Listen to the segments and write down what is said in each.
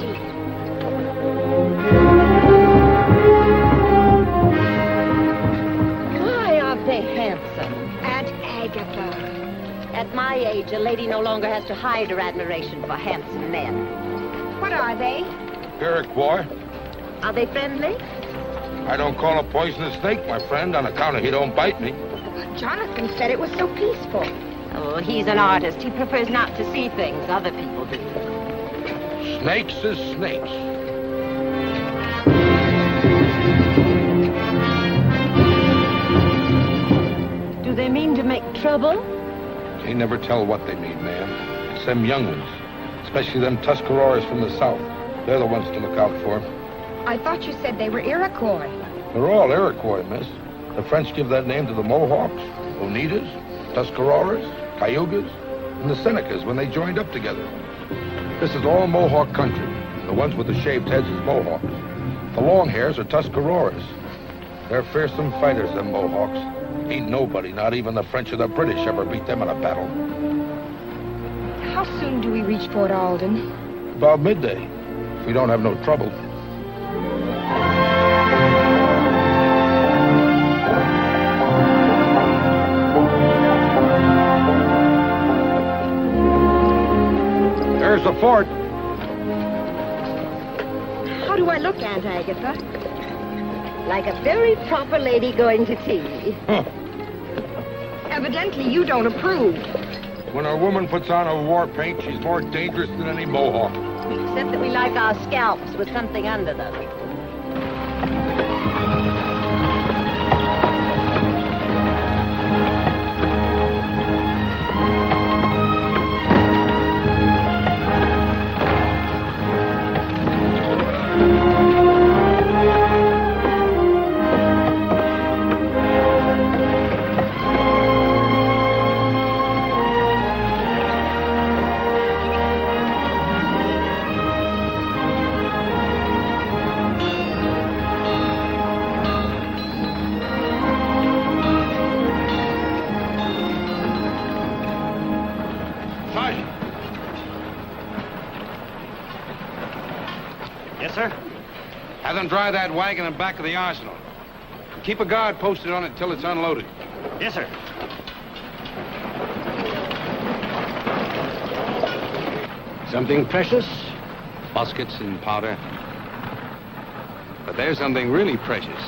she? My, aren't they handsome? Aunt Agatha. At my age, a lady no longer has to hide her admiration for handsome men. What are they? Eric, boy. Are they friendly? I don't call a poisonous snake, my friend, on account of he don't bite me. Jonathan said it was so peaceful. Oh, he's an artist. He prefers not to see things other people do. Snakes is snakes. Do they mean to make trouble? Can't never tell what they mean, man. It's them young ones, especially them Tuscaroras from the south. They're the ones to look out for. I thought you said they were Iroquois. They're all Iroquois, miss. The French give that name to the Mohawks, Oneidas, Tuscaroras, Cayugas, and the Senecas when they joined up together. This is all Mohawk country. The ones with the shaved heads is Mohawks. The long hairs are Tuscaroras. They're fearsome fighters, them Mohawks. Ain't nobody, not even the French or the British, ever beat them in a battle. How soon do we reach Fort Alden? About midday, if we don't have no trouble. There's the fort. How do I look, Aunt Agatha? Like a very proper lady going to tea. Huh. Evidently, you don't approve. When a woman puts on a war paint, she's more dangerous than any Mohawk. Except that we like our scalps with something under them. Yes, sir? Have them dry that wagon in back of the arsenal. Keep a guard posted on it till it's unloaded. Yes, sir. Something precious? Muskets and powder. But there's something really precious.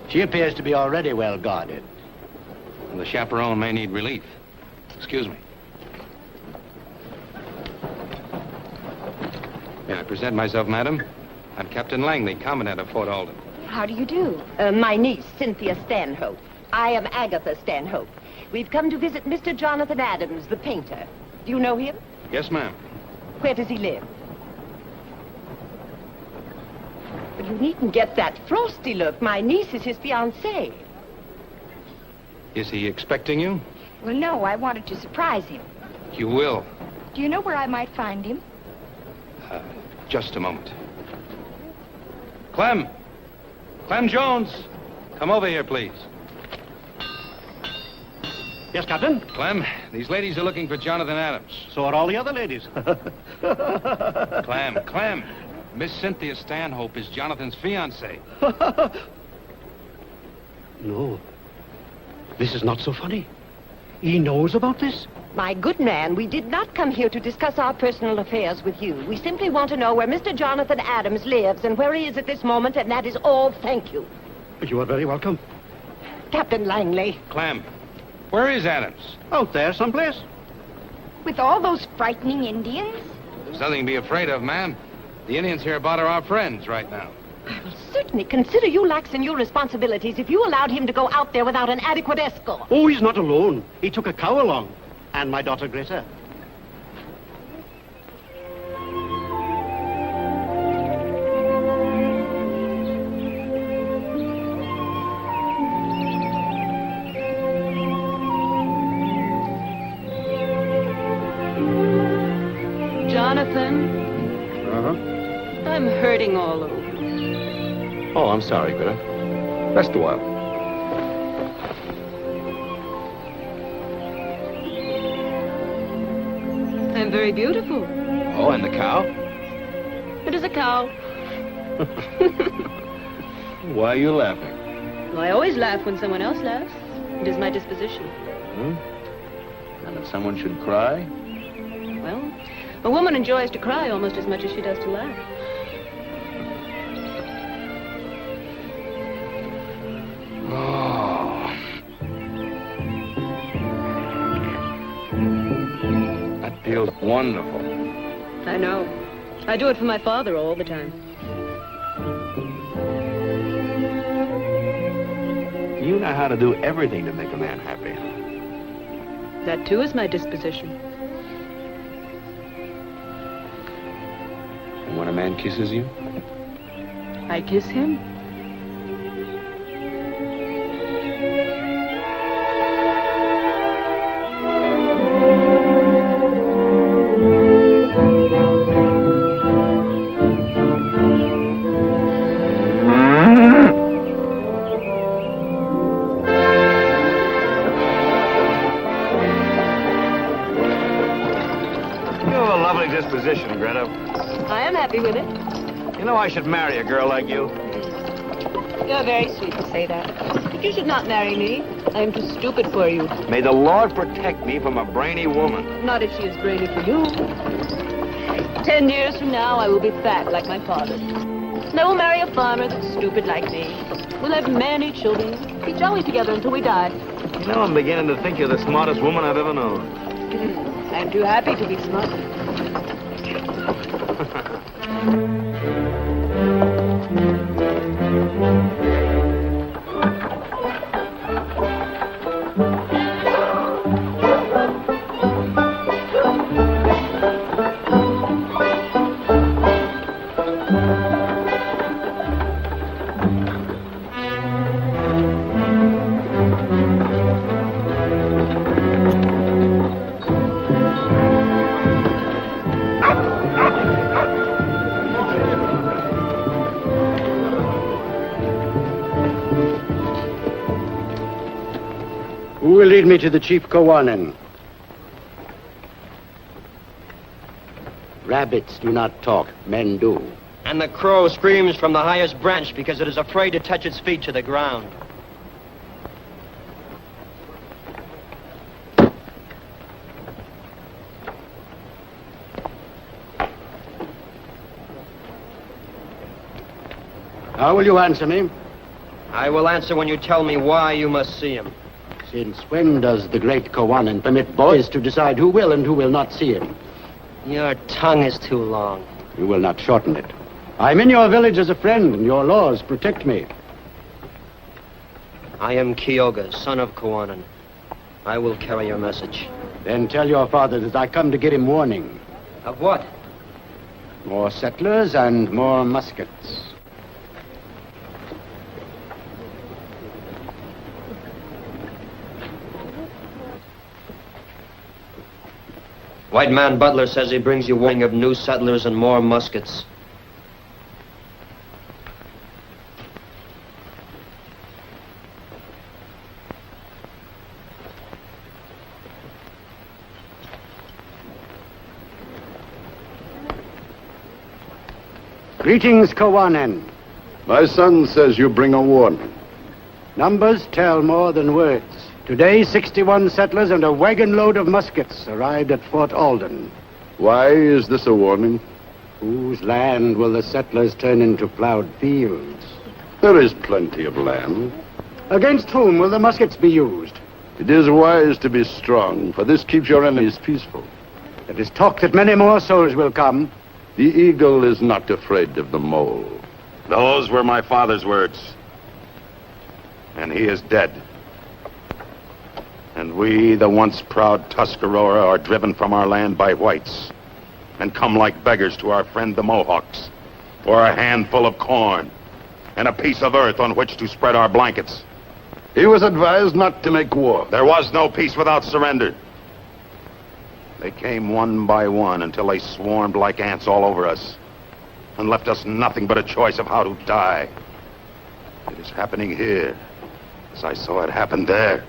She appears to be already well guarded. The chaperone may need relief. Excuse me. May I present myself, madam? I'm Captain Langley, Commandant of Fort Alden. How do you do? My niece, Cynthia Stanhope. I am Agatha Stanhope. We've come to visit Mr. Jonathan Adams, the painter. Do you know him? Yes, ma'am. Where does he live? But you needn't get that frosty look. My niece is his fiancée. Is he expecting you? Well, no, I wanted to surprise him. You will. Do you know where I might find him? Just a moment. Clem! Clem Jones! Come over here, please. Yes, Captain? Clem, these ladies are looking for Jonathan Adams. So are all the other ladies. Clem. Miss Cynthia Stanhope is Jonathan's fiancée. No. This is not so funny. He knows about this? My good man, we did not come here to discuss our personal affairs with you. We simply want to know where Mr. Jonathan Adams lives and where he is at this moment, and that is all. Thank you. You are very welcome. Captain Langley. Clem, where is Adams? Out there someplace. With all those frightening Indians? There's nothing to be afraid of, ma'am. The Indians hereabout are our friends right now. I will certainly consider you lax in your responsibilities if you allowed him to go out there without an adequate escort. Oh, he's not alone. He took a cow along. And my daughter Greta. Jonathan, Uh-huh. I'm hurting all over. Oh, I'm sorry, Greta. Rest a while. I'm very beautiful. Oh, and the cow? It is a cow. Why are you laughing? Well, I always laugh when someone else laughs. It is my disposition. And if someone should cry? Well, a woman enjoys to cry almost as much as she does to laugh. Oh. That feels wonderful. I know. I do it for my father all the time. You know how to do everything to make a man happy. That, too, is my disposition. And when a man kisses you? I kiss him. Disposition, Greta. I am happy with it. You know I should marry a girl like you. You're very sweet to say that. But you should not marry me. I am too stupid for you. May the Lord protect me from a brainy woman. Not if she is brainy for you. 10 years from now, I will be fat like my father. And I will marry a farmer that's stupid like me. We'll have many children. Be jolly together until we die. You know, I'm beginning to think you're the smartest woman I've ever known. I'm too happy to be smart. Who will lead me to the Chief Kawanin? Rabbits do not talk, men do. And the crow screams from the highest branch because it is afraid to touch its feet to the ground. How will you answer me? I will answer when you tell me why you must see him. Since when does the great Kawanin permit boys to decide who will and who will not see him? Your tongue is too long. You will not shorten it. I'm in your village as a friend, and your laws protect me. I am Kyoga, son of Kawanin. I will carry your message. Then tell your father that I come to get him warning. Of what? More settlers and more muskets. White man Butler says he brings you warning of new settlers and more muskets. Greetings, Kawanin. My son says you bring a warning. Numbers tell more than words. Today, 61 settlers and a wagon load of muskets arrived at Fort Alden. Why is this a warning? Whose land will the settlers turn into plowed fields? There is plenty of land. Against whom will the muskets be used? It is wise to be strong, for this keeps your enemies peaceful. There is talk that many more souls will come. The eagle is not afraid of the mole. Those were my father's words. And he is dead. And we, the once proud Tuscarora, are driven from our land by whites and come like beggars to our friend the Mohawks for a handful of corn and a piece of earth on which to spread our blankets. He was advised not to make war. There was no peace without surrender. They came one by one until they swarmed like ants all over us and left us nothing but a choice of how to die. It is happening here, as I saw it happen there.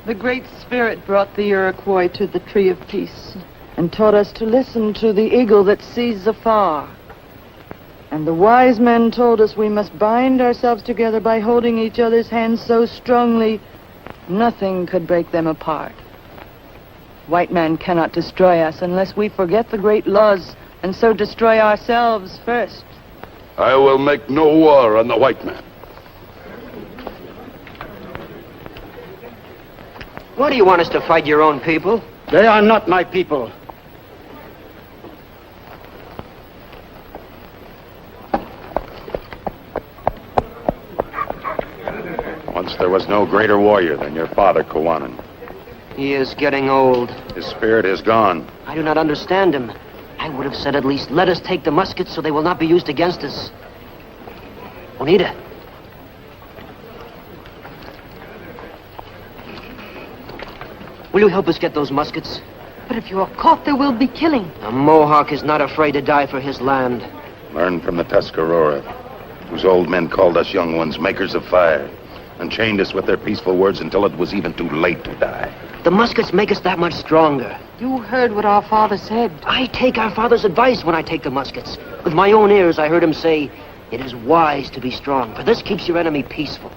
The Great Spirit brought the Iroquois to the Tree of Peace. and taught us to listen to the eagle that sees afar. And the wise men told us we must bind ourselves together by holding each other's hands so strongly nothing could break them apart. White man cannot destroy us unless we forget the great laws and so destroy ourselves first. I will make no war on the white man. What do you want us to fight your own people? They are not my people. Once there was no greater warrior than your father, Kawanan. He is getting old. His spirit is gone. I do not understand him. I would have said at least, let us take the muskets so they will not be used against us. Onita. Will you help us get those muskets? But if you are caught, there will be killing. A Mohawk is not afraid to die for his land. Learn from the Tuscarora, whose old men called us young ones makers of fire, and chained us with their peaceful words until it was even too late to die. The muskets make us that much stronger. You heard what our father said. I take our father's advice when I take the muskets. With my own ears, I heard him say, it is wise to be strong, for this keeps your enemy peaceful.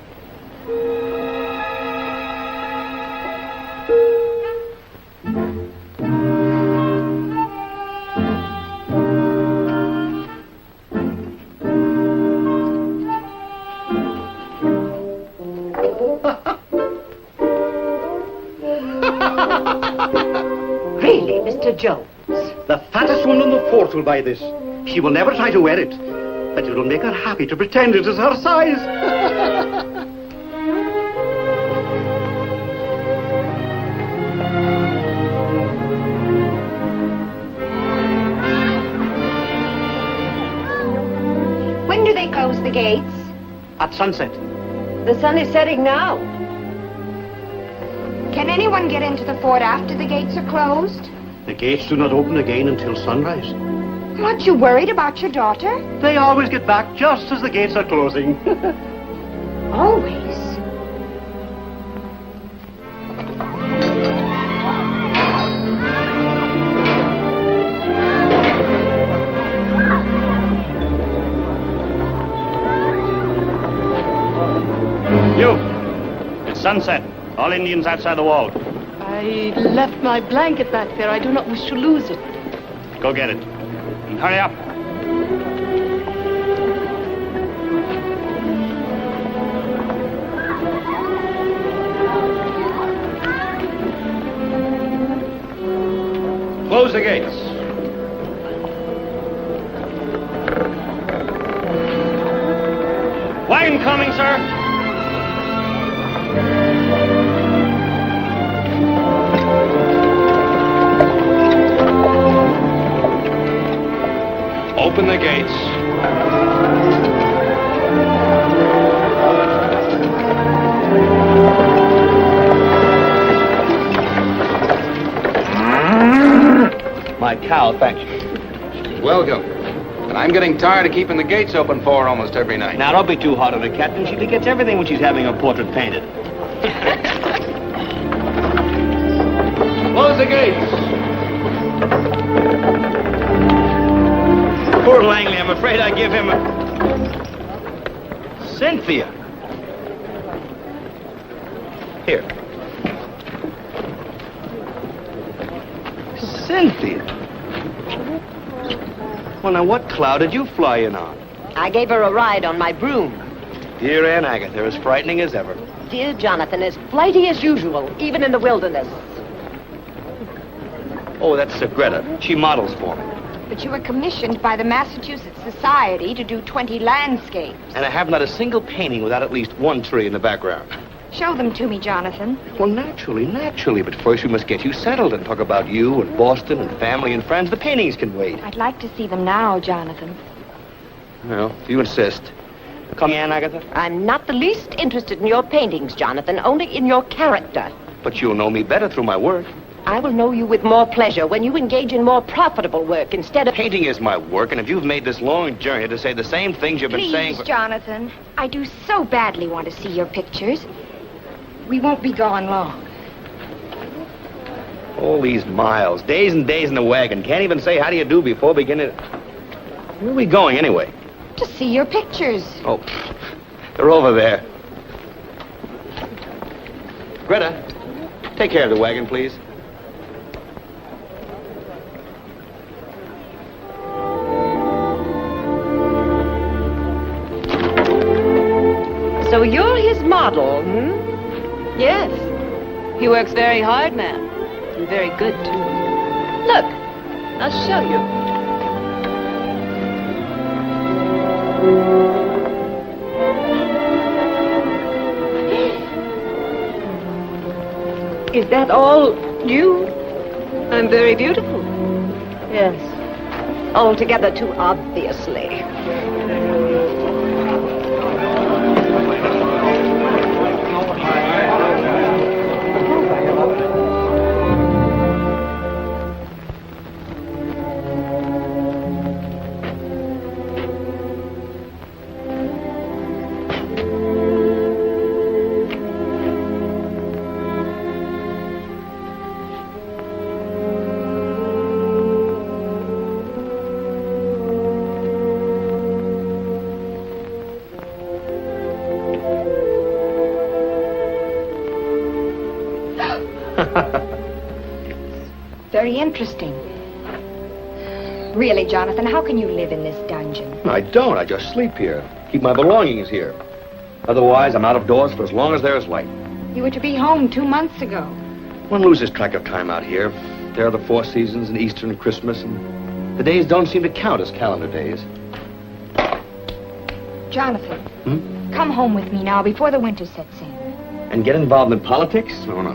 Really, Mr. Jones? The fattest woman in the fort will buy this. She will never try to wear it, but it will make her happy to pretend it is her size. When do they close the gates? At sunset. The sun is setting now. Can anyone get into the fort after the gates are closed? The gates do not open again until sunrise. Aren't you worried about your daughter? They always get back just as the gates are closing. Always. You! It's sunset. All Indians outside the wall. I left my blanket back there. I do not wish to lose it. Go get it. And hurry up. Close the gates. Wagon coming, sir. Open the gates. My cow, thank you. Welcome. And I'm getting tired of keeping the gates open for her almost every night. Now, don't be too hard on her, Captain. She forgets everything when she's having her portrait painted. Close the gates. Poor Langley, I'm afraid I give him a... Cynthia. Here. Cynthia. Well, now, what cloud did you fly in on? I gave her a ride on my broom. Dear Aunt Agatha, as frightening as ever. Dear Jonathan, as flighty as usual, even in the wilderness. Oh, that's Greta. She models for me. But you were commissioned by the Massachusetts Society to do 20 landscapes. And I have not a single painting without at least one tree in the background. Show them to me, Jonathan. Well, naturally. But first we must get you settled and talk about you and Boston and family and friends. The paintings can wait. I'd like to see them now, Jonathan. Well, if you insist. Come, Aunt Agatha. I'm not the least interested in your paintings, Jonathan, only in your character. But you'll know me better through my work. I will know you with more pleasure when you engage in more profitable work instead of... Painting is my work, and if you've made this long journey to say the same things you've been saying... Please, Jonathan. I do so badly want to see your pictures. We won't be gone long. All these miles, days and days in the wagon. Can't even say how do you do before beginning. Where are we going anyway? To see your pictures. Oh, they're over there. Greta, take care of the wagon, please. So you're his model, hmm? Yes. He works very hard, ma'am. And very good, too. Look, I'll show you. Is that all you? I'm very beautiful. Yes. Altogether too obviously. Very interesting. Really, Jonathan, how can you live in this dungeon? I don't. I just sleep here. Keep my belongings here. Otherwise, I'm out of doors for as long as there's light. You were to be home 2 months ago. One loses track of time out here. There are the 4 seasons and Easter and Christmas, and the days don't seem to count as calendar days. Jonathan, come home with me now before the winter sets in. And get involved in politics? Oh, no.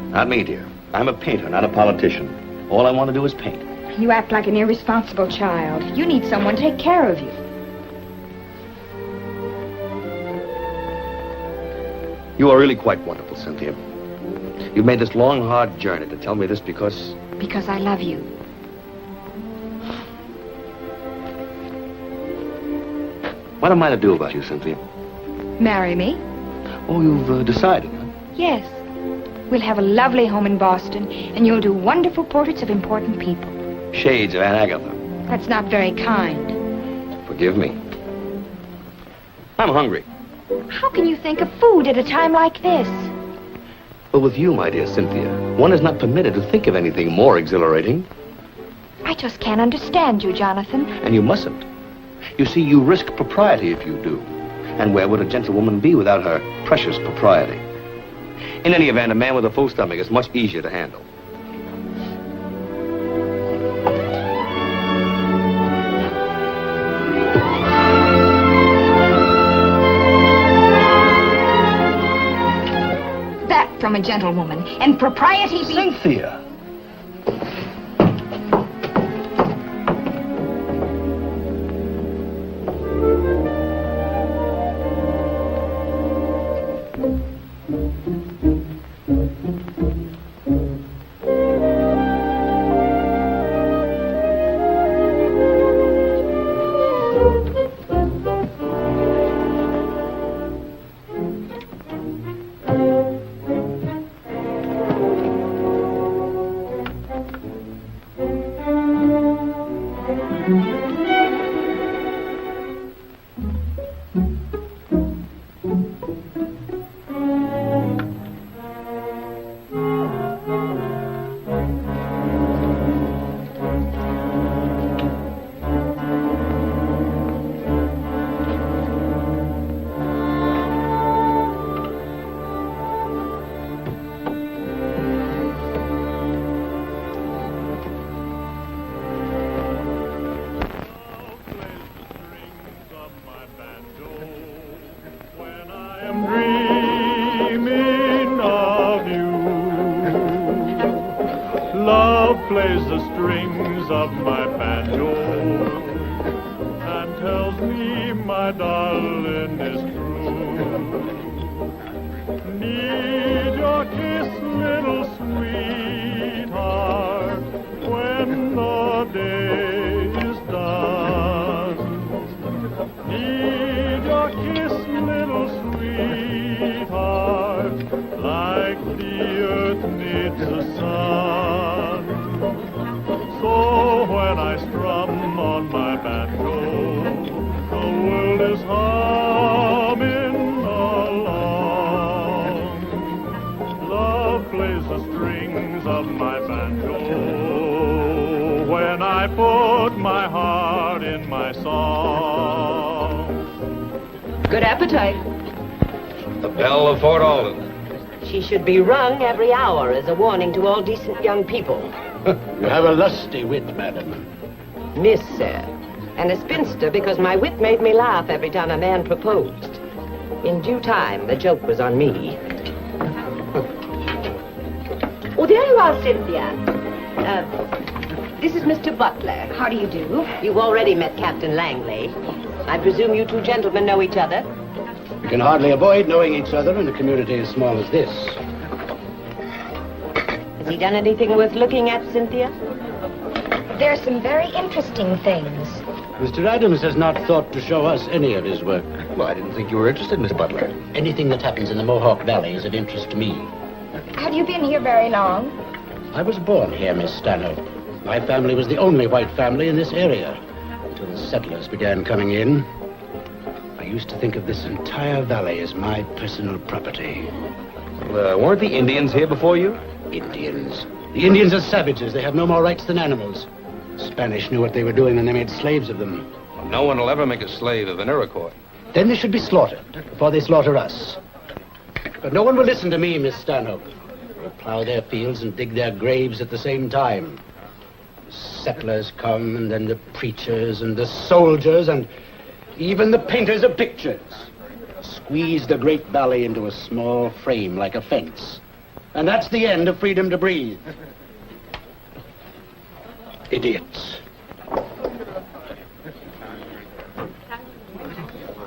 Not me, dear. I'm a painter, not a politician. All I want to do is paint. You act like an irresponsible child. You need someone to take care of you. You are really quite wonderful, Cynthia. You've made this long, hard journey to tell me this because... Because I love you. What am I to do about you, Cynthia? Marry me? Oh, you've decided, huh? Yes. We'll have a lovely home in Boston, and you'll do wonderful portraits of important people. Shades of Aunt Agatha. That's not very kind. Forgive me. I'm hungry. How can you think of food at a time like this? But with you, my dear Cynthia, one is not permitted to think of anything more exhilarating. I just can't understand you, Jonathan. And you mustn't. You see, you risk propriety if you do. And where would a gentlewoman be without her precious propriety? In any event, a man with a full stomach is much easier to handle. That from a gentlewoman, and propriety be... Cynthia! Plays the strings of my banjo and tells me my darling is true. Need your kiss, little sweetheart, when the day is done. Need your kiss, little sweetheart, like the earth needs the sun. banjo when I put my heart in my song. Good appetite. The bell of Fort Alden. She should be rung every hour as a warning to all decent young people. You have a lusty wit, madam. Miss, sir. And a spinster because my wit made me laugh every time a man proposed. In due time, the joke was on me. Oh, there you are, Cynthia. This is Mr. Butler. How do you do? You've already met Captain Langley. I presume you two gentlemen know each other? We can hardly avoid knowing each other in a community as small as this. Has he done anything worth looking at, Cynthia? There's some very interesting things. Mr. Adams has not thought to show us any of his work. Well, I didn't think you were interested, Miss Butler. Anything that happens in the Mohawk Valley is of interest to me. Have you been here very long? I was born here, Miss Stanhope. My family was the only white family in this area until the settlers began coming in. I used to think of this entire valley as my personal property. Well, weren't the Indians here before you? Indians. The Indians are savages. They have no more rights than animals. The Spanish knew what they were doing when they made slaves of them. Well, no one will ever make a slave of an Iroquois. Then they should be slaughtered before they slaughter us. But no one will listen to me, Miss Stanhope. They'll plow their fields and dig their graves at the same time. The settlers come, and then the preachers and the soldiers and even the painters of pictures. Squeeze the great valley into a small frame like a fence. And that's the end of freedom to breathe. Idiots.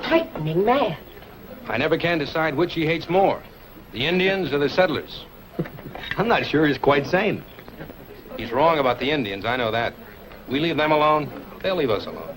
Frightening man. I never can decide which he hates more, the Indians or the settlers. I'm not sure he's quite sane. He's wrong about the Indians, I know that. We leave them alone, they'll leave us alone.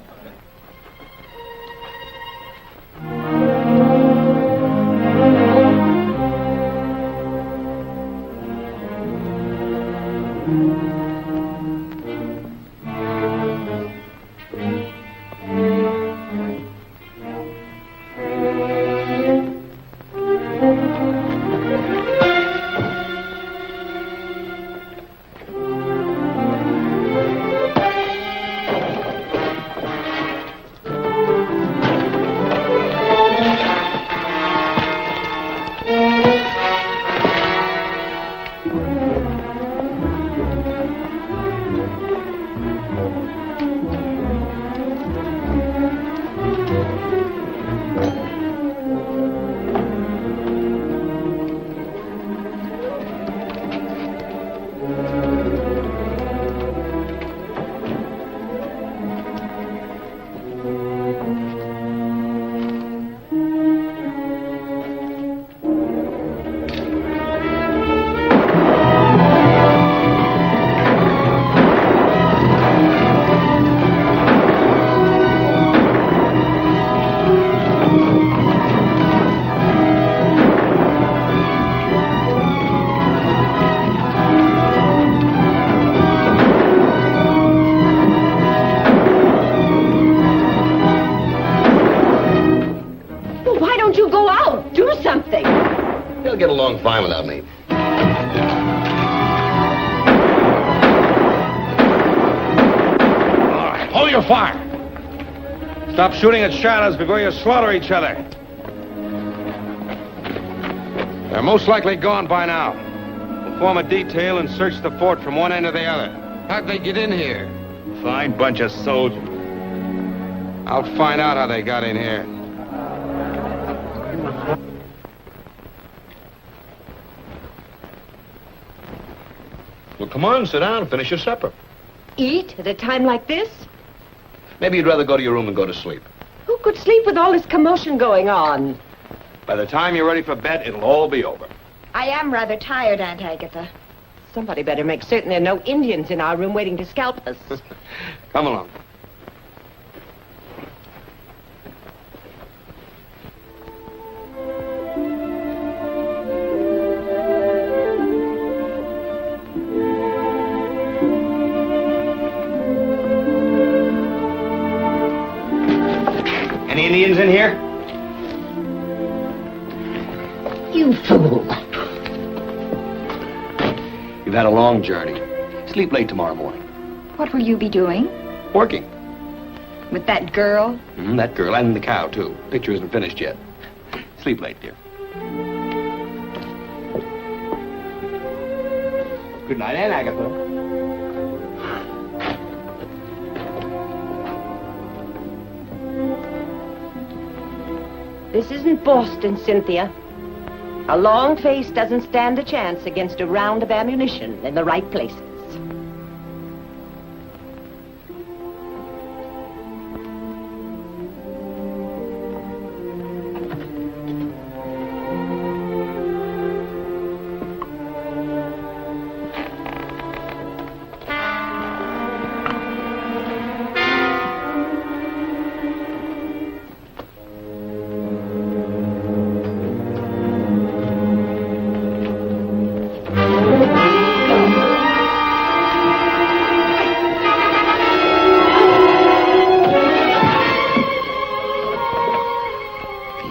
Get along fine without me. All right, hold your fire. Stop shooting at shadows before you slaughter each other. They're most likely gone by now. We'll form a detail and search the fort from one end to the other. How'd they get in here? Fine bunch of soldiers. I'll find out how they got in here. Well, come on, sit down and finish your supper. Eat at a time like this? Maybe you'd rather go to your room and go to sleep. Who could sleep with all this commotion going on? By the time you're ready for bed, it'll all be over. I am rather tired, Aunt Agatha. Somebody better make certain there are no Indians in our room waiting to scalp us. Come along. Any Indians in here? You fool. You've had a long journey. Sleep late tomorrow morning. What will you be doing? Working. With that girl? That girl and the cow, too. Picture isn't finished yet. Sleep late, dear. Good night, Aunt Agatha. This isn't Boston, Cynthia. A long face doesn't stand a chance against a round of ammunition in the right places.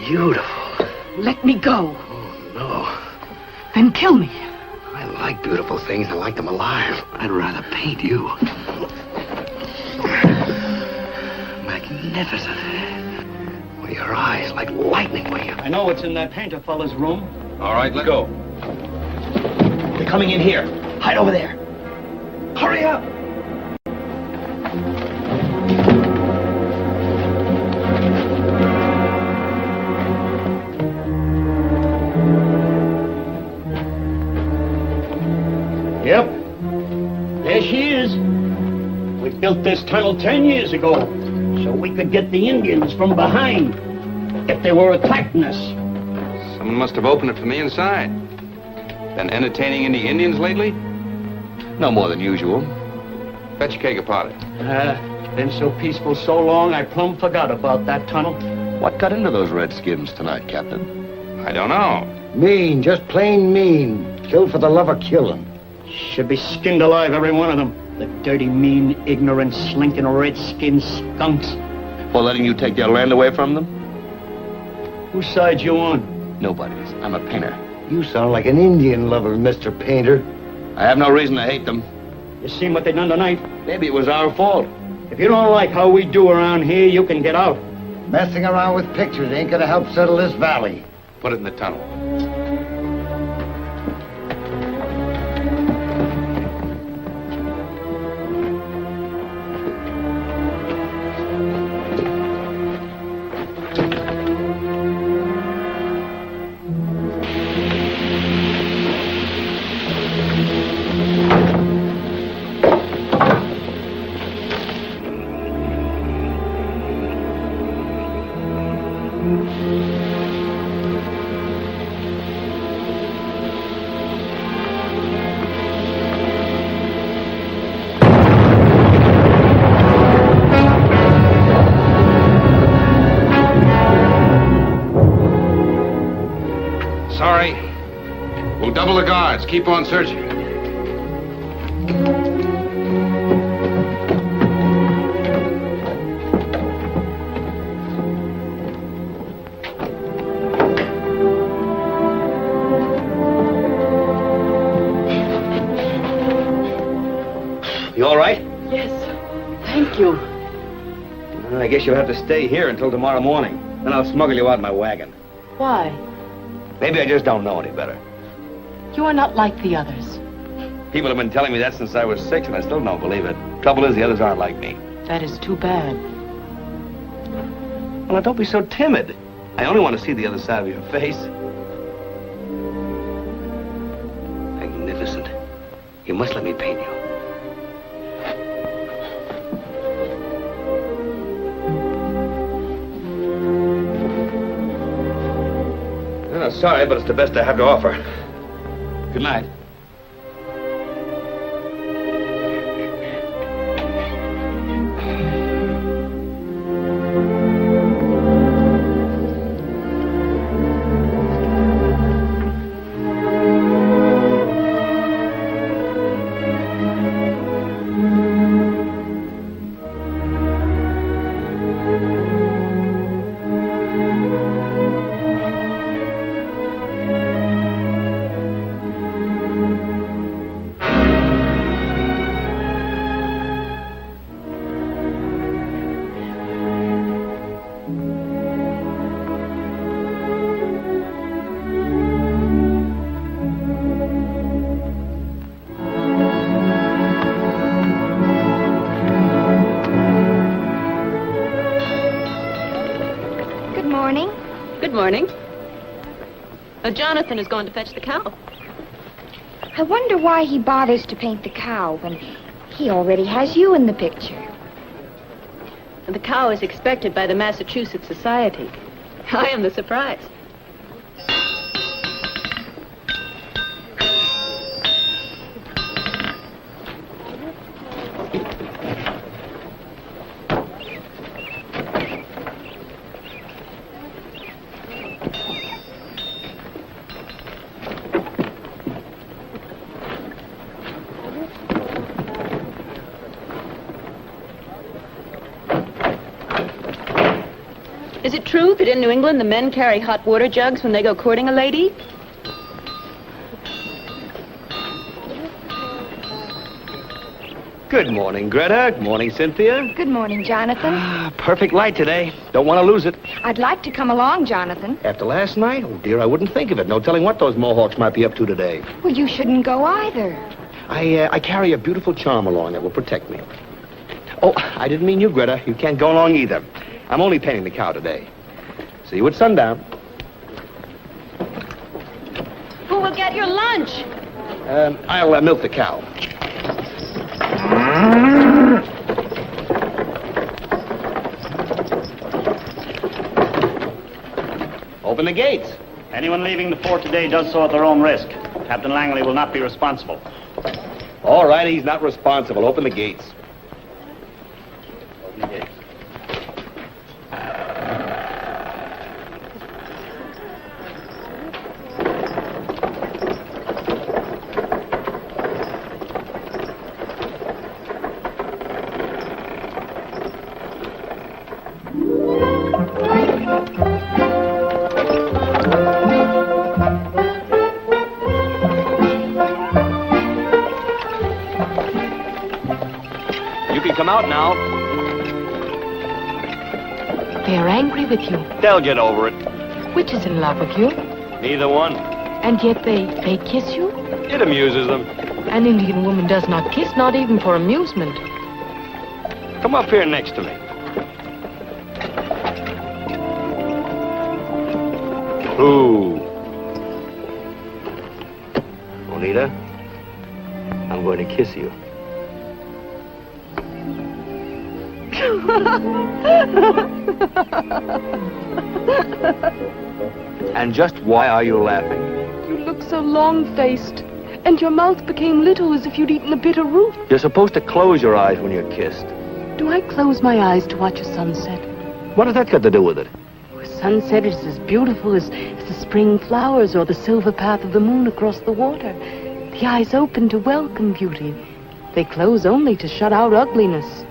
Beautiful. Let me go. Oh, no. Then kill me. I like beautiful things. I like them alive. I'd rather paint you. Magnificent. Well, your eyes like lightning, will you? I know what's in that painter fella's room. All right, let's go. They're coming in here. Hide over there. Hurry up! Yep. There she is. We built this tunnel 10 years ago so we could get the Indians from behind if they were attacking us. Someone must have opened it from the inside. Been entertaining any Indians lately? No more than usual. Fetch a keg of powder. It's been so peaceful so long, I plumb forgot about that tunnel. What got into those redskins tonight, Captain? I don't know. Mean, just plain mean. Kill for the love of killing. Should be skinned alive, every one of them. The dirty, mean, ignorant, slinking, red-skinned skunks. For letting you take their land away from them? Whose side you on? Nobody's. I'm a painter. You sound like an Indian lover, Mr. Painter. I have no reason to hate them. You seen what they done tonight? Maybe it was our fault. If you don't like how we do around here, you can get out. Messing around with pictures ain't gonna help settle this valley. Put it in the tunnel. Sorry. We'll double the guards. Keep on searching. You all right? Yes. Thank you. I guess you'll have to stay here until tomorrow morning. Then I'll smuggle you out in my wagon. Why? Maybe I just don't know any better. You are not like the others. People have been telling me that since I was 6, and I still don't believe it. Trouble is, the others aren't like me. That is too bad. Well, now, don't be so timid. I only want to see the other side of your face. Magnificent. You must let me paint you. I'm sorry, but it's the best I have to offer. Good night. morning. Jonathan is going to fetch the cow. I wonder why he bothers to paint the cow when he already has you in the picture. And the cow is expected by the Massachusetts Society. I am the surprise. Is it true that in New England the men carry hot water jugs when they go courting a lady? Good morning, Greta. Good morning, Cynthia. Good morning, Jonathan. Perfect light today. Don't want to lose it. I'd like to come along, Jonathan. After last night? Oh, dear, I wouldn't think of it. No telling what those Mohawks might be up to today. Well, you shouldn't go either. I carry a beautiful charm along that will protect me. Oh, I didn't mean you, Greta. You can't go along either. I'm only painting the cow today. See you at sundown. Who will get your lunch? I'll milk the cow. Open the gates. Anyone leaving the fort today does so at their own risk. Captain Langley will not be responsible. All right, he's not responsible. Open the gates. Open the gates. Come out now. They're angry with you. They'll get over it. Which is in love with you? Neither one. And yet they kiss you? It amuses them. An Indian woman does not kiss, not even for amusement. Come up here next to me. Ooh. Bonita, I'm going to kiss you. And just why are you laughing? You look so long-faced, and your mouth became little as if you'd eaten a bitter root. You're supposed to close your eyes when you're kissed. Do I close my eyes to watch a sunset? What has that got to do with it? A sunset is as beautiful as the spring flowers or the silver path of the moon across the water. The eyes open to welcome beauty. They close only to shut out ugliness.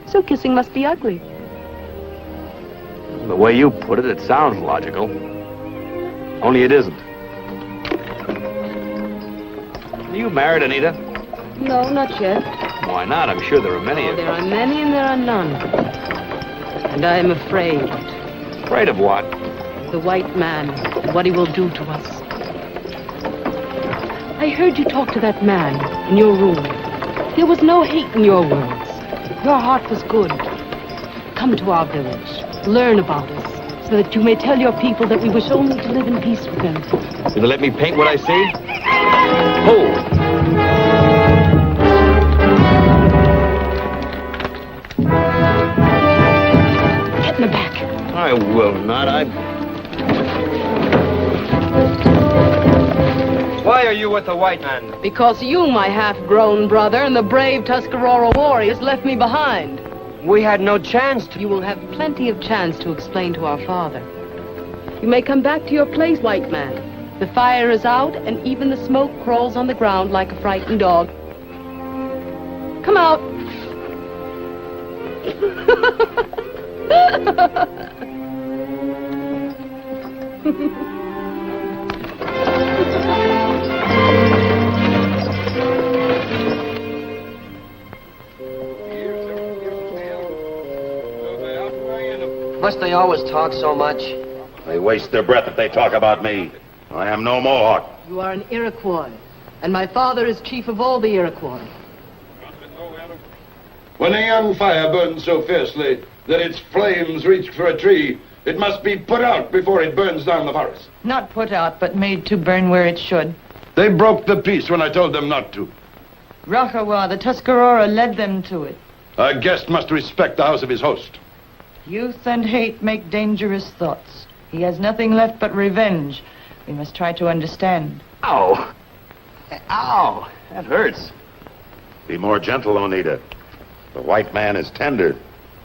So kissing must be ugly. The way you put it, it sounds logical. Only it isn't. Are you married, Anita? No, not yet. Why not? I'm sure there are many of There are many and there are none. And I am afraid. Afraid of what? The white man, and what he will do to us. I heard you talk to that man in your room. There was no hate in your words. Your heart was good. Come to our village. Learn about us, so that you may tell your people that we wish only to live in peace with them. Will you let me paint what I see? Hold. Get in the back. I will not. Why are you with the white man? Because you, my half-grown brother, and the brave Tuscarora warriors left me behind. We had no chance to... You will have plenty of chance to explain to our father. You may come back to your place, white man. The fire is out, and even the smoke crawls on the ground like a frightened dog. Come out. Must they always talk so much? They waste their breath if they talk about me. I am no Mohawk. You are an Iroquois, and my father is chief of all the Iroquois. When a young fire burns so fiercely that its flames reach for a tree, It must be put out before it burns down the forest. Not put out, but made to burn where it should. They broke the peace when I told them not to. Rakawa, the Tuscarora, led them to it. A guest must respect the house of his host. Youth and hate make dangerous thoughts. He has nothing left but revenge. We must try to understand. Ow! Ow! That hurts. Be more gentle, Oneida. The white man is tender,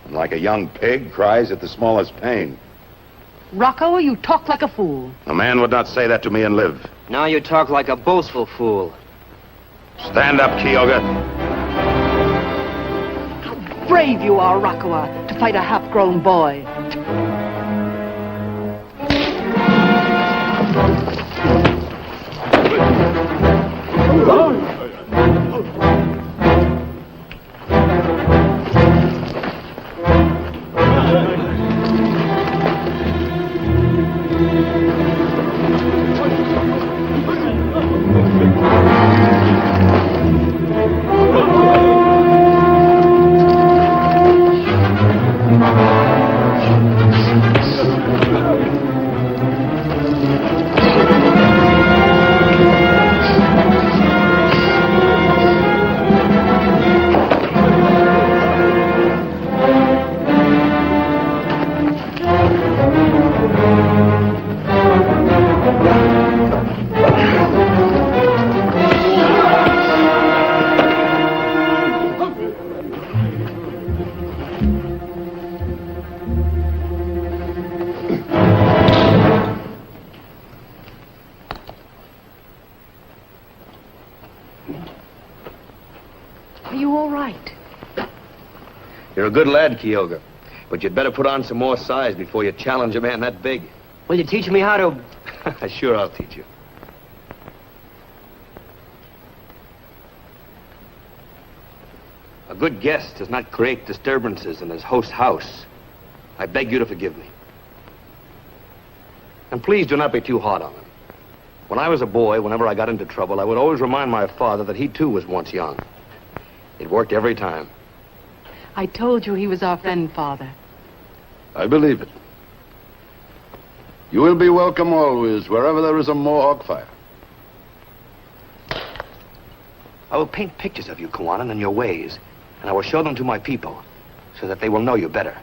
and like a young pig, cries at the smallest pain. Rocco, you talk like a fool. A man would not say that to me and live. Now you talk like a boastful fool. Stand up, Kyoga. Brave you are, Roccoa, to fight a half-grown boy. Are you all right? You're a good lad, Kyoga. But you'd better put on some more size before you challenge a man that big. Will you teach me how to... Sure, I'll teach you. A good guest does not create disturbances in his host's house. I beg you to forgive me. And please do not be too hard on him. When I was a boy, whenever I got into trouble, I would always remind my father that he too was once young. It worked every time. I told you he was our friend, Father. I believe it. You will be welcome always, wherever there is a Mohawk fire. I will paint pictures of you, Kawanan, and your ways, and I will show them to my people, so that they will know you better.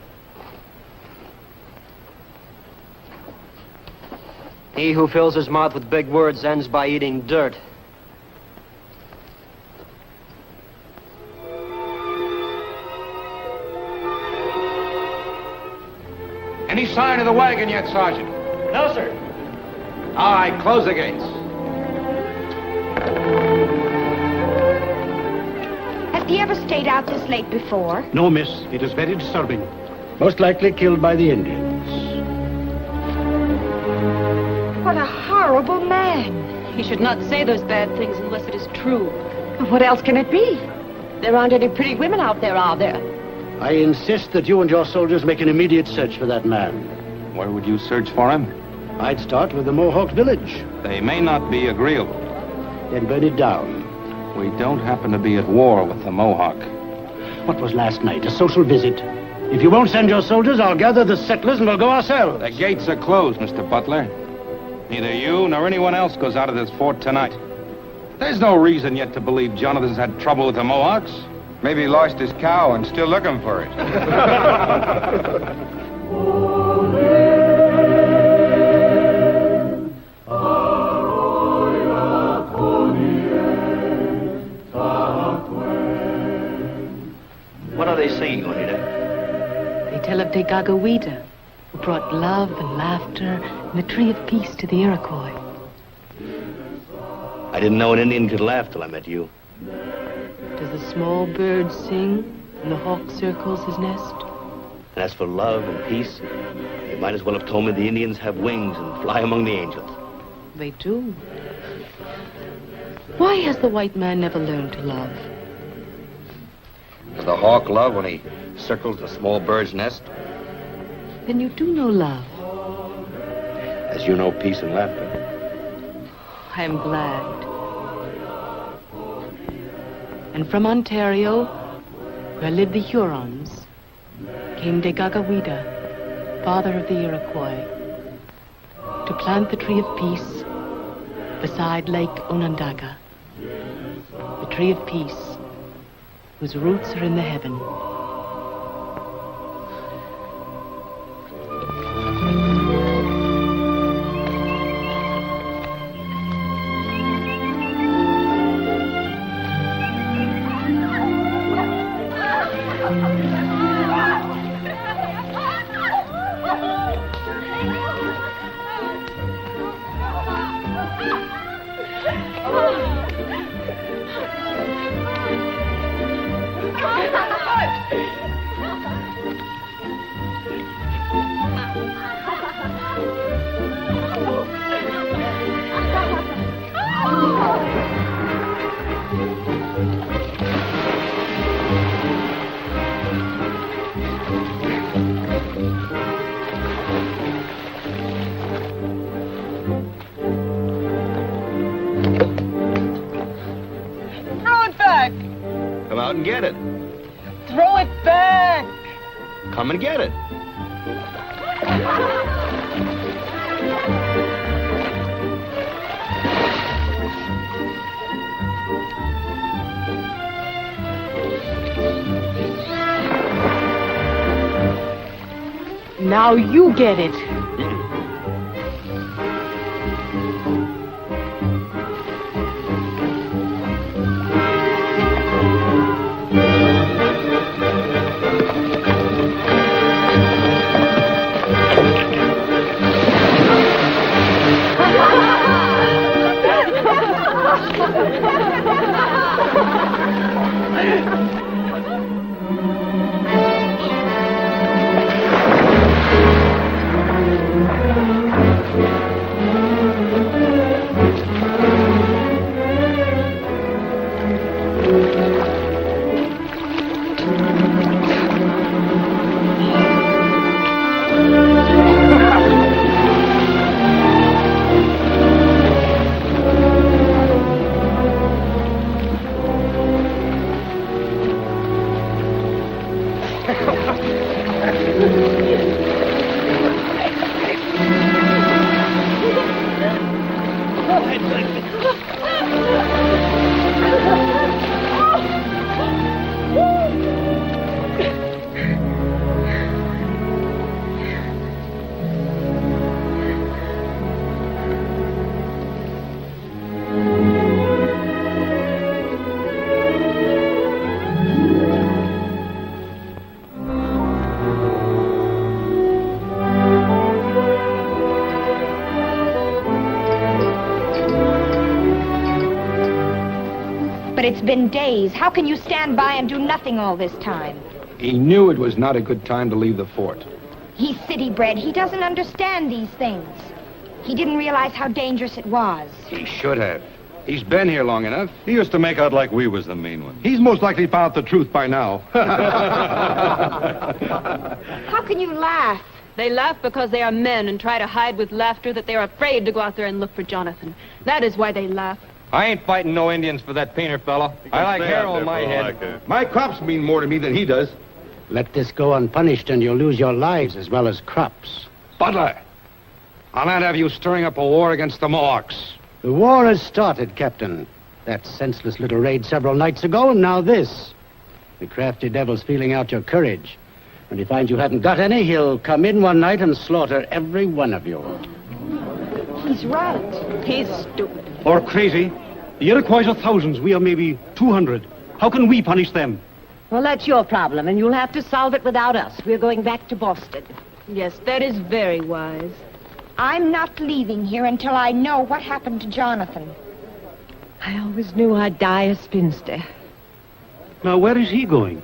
He who fills his mouth with big words ends by eating dirt. Any sign of the wagon yet, Sergeant? No, sir. All right, close the gates. Has he ever stayed out this late before? No, miss. It is very disturbing. Most likely killed by the Indians. What a horrible man. He should not say those bad things unless it is true. What else can it be? There aren't any pretty women out there, are there? I insist that you and your soldiers make an immediate search for that man. Where would you search for him? I'd start with the Mohawk village. They may not be agreeable. Then burn it down. We don't happen to be at war with the Mohawk. What was last night? A social visit? If you won't send your soldiers, I'll gather the settlers and we'll go ourselves. The gates are closed, Mr. Butler. Neither you nor anyone else goes out of this fort tonight. There's no reason yet to believe Jonathan's had trouble with the Mohawks. Maybe he lost his cow and still looking for it. What are they singing, Oneida? They tell of Degagawida, who brought love and laughter and the tree of peace to the Iroquois. I didn't know an Indian could laugh till I met you. Does the small bird sing when the hawk circles his nest? And as for love and peace, you might as well have told me the Indians have wings and fly among the angels. They do. Why has the white man never learned to love? Does the hawk love when he circles the small bird's nest? Then you do know love. As you know peace and laughter. I am glad. And from Ontario, where lived the Hurons, came Degagawida, father of the Iroquois, to plant the tree of peace beside Lake Onondaga, the tree of peace whose roots are in the heaven. Come out and get it. Throw it back! Come and get it. Now you get it. But it's been days. How can you stand by and do nothing all this time? He knew it was not a good time to leave the fort. He's city-bred. He doesn't understand these things. He didn't realize how dangerous it was. He should have. He's been here long enough. He used to make out like we was the mean one. He's most likely found out the truth by now. How can you laugh? They laugh because they are men and try to hide with laughter that they are afraid to go out there and look for Jonathan. That is why they laugh. I ain't fighting no Indians for that painter fellow. I like hair on my head. My crops mean more to me than he does. Let this go unpunished and you'll lose your lives as well as crops. Butler, I'll not have you stirring up a war against the Mohawks. The war has started, Captain. That senseless little raid several nights ago, and now this. The crafty devil's feeling out your courage. When he finds you haven't got any, he'll come in one night and slaughter every one of you. He's right. He's stupid. Or crazy. The Iroquois are thousands. We are maybe 200. How can we punish them? Well, that's your problem, and you'll have to solve it without us. We're going back to Boston. Yes, that is very wise. I'm not leaving here until I know what happened to Jonathan. I always knew I'd die a spinster. Now, where is he going?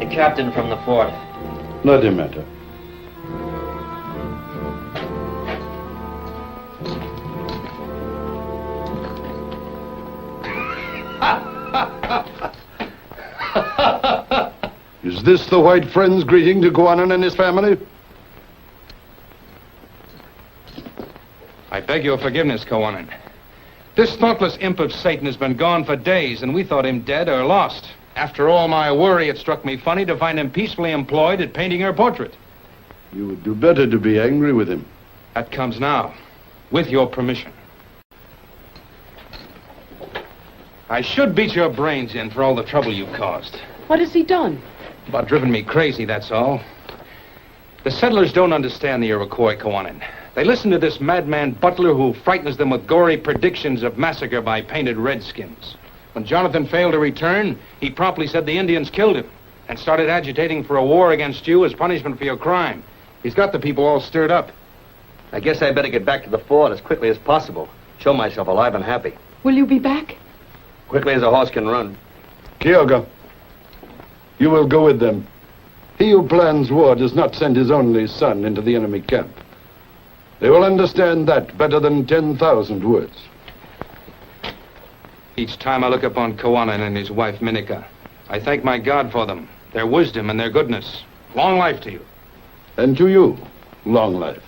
Captain from the fort. Let him enter. Is this the White Friend's greeting to Guanan and his family? I beg your forgiveness, Kowanin. This thoughtless imp of Satan has been gone for days, and we thought him dead or lost. After all my worry, it struck me funny to find him peacefully employed at painting her portrait. You would do better to be angry with him. That comes now, with your permission. I should beat your brains in for all the trouble you've caused. What has he done? About driven me crazy, that's all. The settlers don't understand the Iroquois, Kowanin. They listen to this madman butler who frightens them with gory predictions of massacre by painted redskins. When Jonathan failed to return, he promptly said the Indians killed him and started agitating for a war against you as punishment for your crime. He's got the people all stirred up. I guess I better get back to the fort as quickly as possible. Show myself alive and happy. Will you be back? Quickly as a horse can run. Kyoga, you will go with them. He who plans war does not send his only son into the enemy camp. They will understand that better than 10,000 words. Each time I look upon Kowanin and his wife, Minika, I thank my God for them, their wisdom and their goodness. Long life to you. And to you, long life.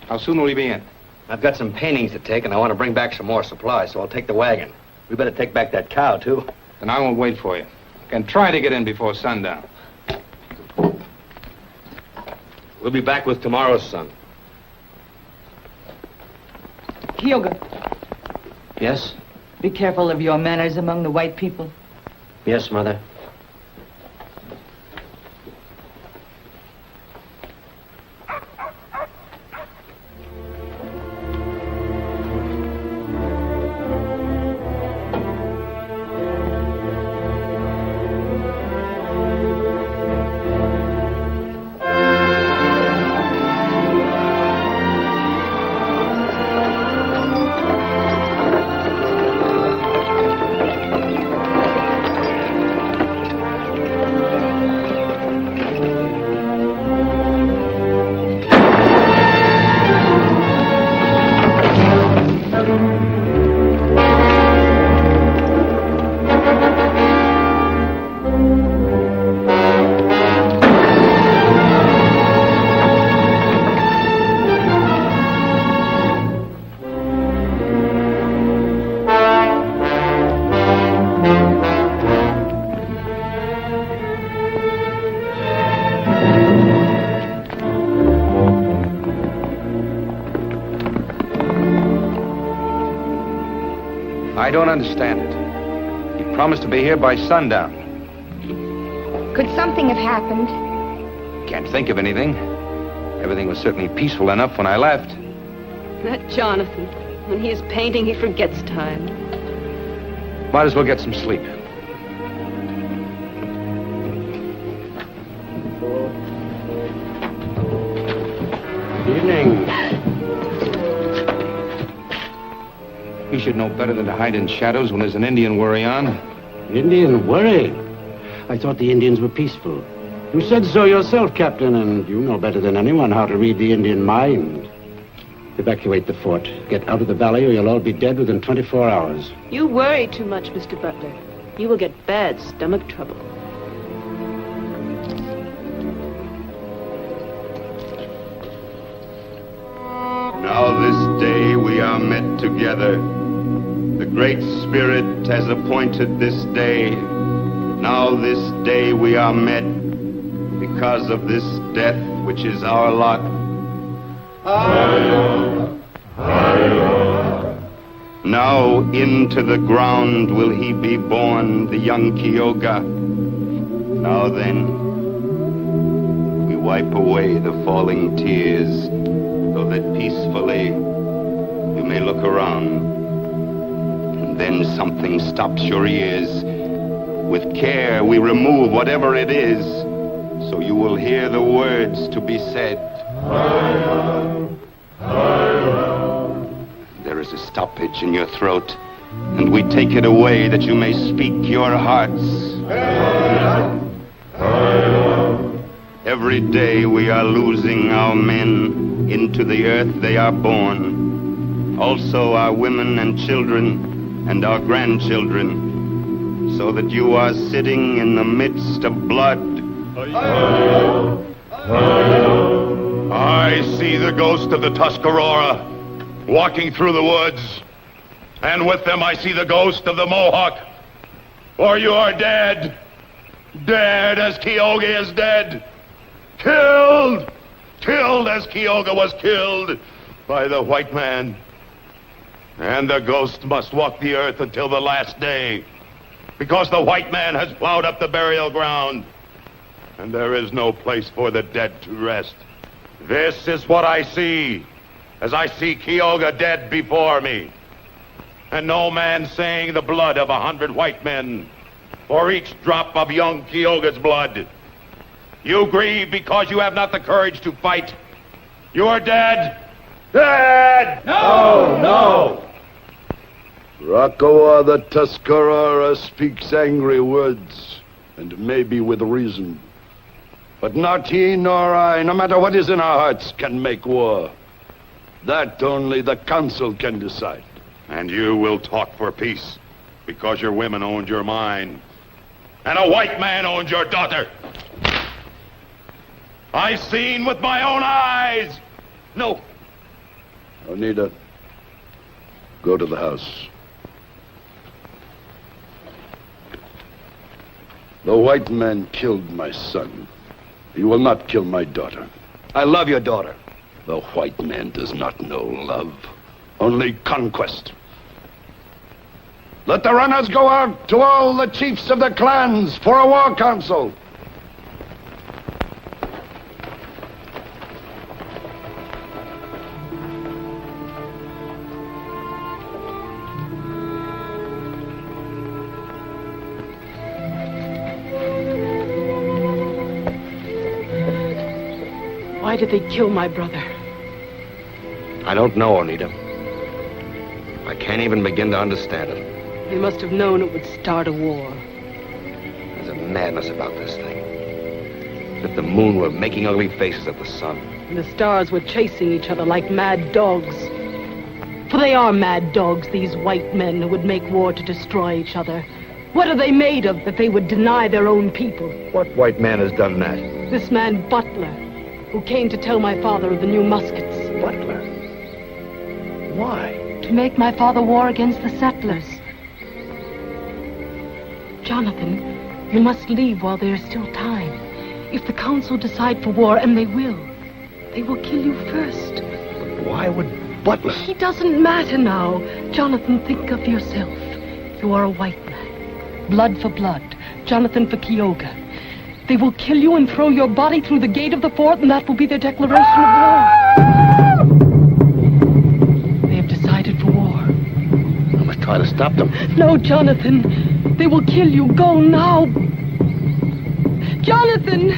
How soon will you be in? I've got some paintings to take, and I want to bring back some more supplies, so I'll take the wagon. We better take back that cow, too. Then I won't wait for you. I can try to get in before sundown. We'll be back with tomorrow's sun. Kyoga, Yes? be careful of your manners among the white people. Yes, Mother. I don't understand it. You promised to be here by sundown. Could something have happened? Can't think of anything. Everything was certainly peaceful enough when I left. That Jonathan, when he is painting, he forgets time. Might as well get some sleep. Good evening. You should know better than to hide in shadows when there's an Indian worry on. Indian worry? I thought the Indians were peaceful. You said so yourself, Captain, and you know better than anyone how to read the Indian mind. Evacuate the fort. Get out of the valley or you'll all be dead within 24 hours. You worry too much, Mr. Butler. You will get bad stomach trouble. Now this day we are met together. The Great Spirit has appointed this day. Now this day we are met because of this death which is our lot. Now into the ground will he be born, the young Kyoga. Now then, we wipe away the falling tears, so that peacefully you may look around. And then something stops your ears. With care we remove whatever it is, so you will hear the words to be said. There is a stoppage in your throat, and we take it away that you may speak your hearts. Every day we are losing our men. Into the earth they are born. Also our women and children and our grandchildren, so that you are sitting in the midst of blood I see the ghost of the Tuscarora walking through the woods. And with them I see the ghost of the Mohawk. For you are dead. Dead as Kyoga is dead. Killed! Killed as Kyoga was killed by the white man. And the ghost must walk the earth until the last day, because the white man has plowed up the burial ground, and there is no place for the dead to rest. This is what I see, as I see Kyoga dead before me, and no man saying the blood of 100 white men for each drop of young Kyoga's blood. You grieve because you have not the courage to fight. You are dead. Dead! No, no! Rakawa the Tuscarora speaks angry words, and maybe with reason. But not he nor I, no matter what is in our hearts, can make war. That only the council can decide. And you will talk for peace, because your women owned your mine, and a white man owned your daughter. I've seen with my own eyes. No. Oneida, go to the house. The white man killed my son. He will not kill my daughter. I love your daughter. The white man does not know love, only conquest. Let the runners go out to all the chiefs of the clans for a war council. Why did they kill my brother? I don't know, Oneida. I can't even begin to understand it. They must have known it would start a war. There's a madness about this thing. As if the moon were making ugly faces at the sun. And the stars were chasing each other like mad dogs. For they are mad dogs, these white men who would make war to destroy each other. What are they made of that they would deny their own people? What white man has done that? This man, Butler, who came to tell my father of the new muskets. Butler? Why? To make my father war against the settlers. Jonathan, you must leave while there is still time. If the council decide for war, and they will kill you first. But why would Butler? He doesn't matter now. Jonathan, think of yourself. You are a white man. Blood for blood. Jonathan for Kyoga. They will kill you and throw your body through the gate of the fort, and that will be their declaration of war. They have decided for war. I must try to stop them. No, Jonathan. They will kill you. Go now. Jonathan!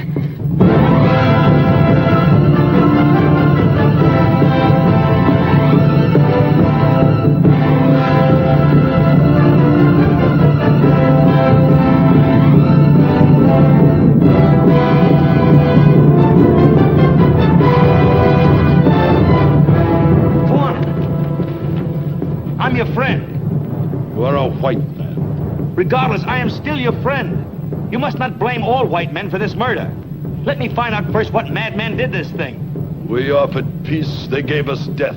I'm your friend. You are a white man. Regardless, I am still your friend. You must not blame all white men for this murder. Let me find out first what madman did this thing. We offered peace, they gave us death.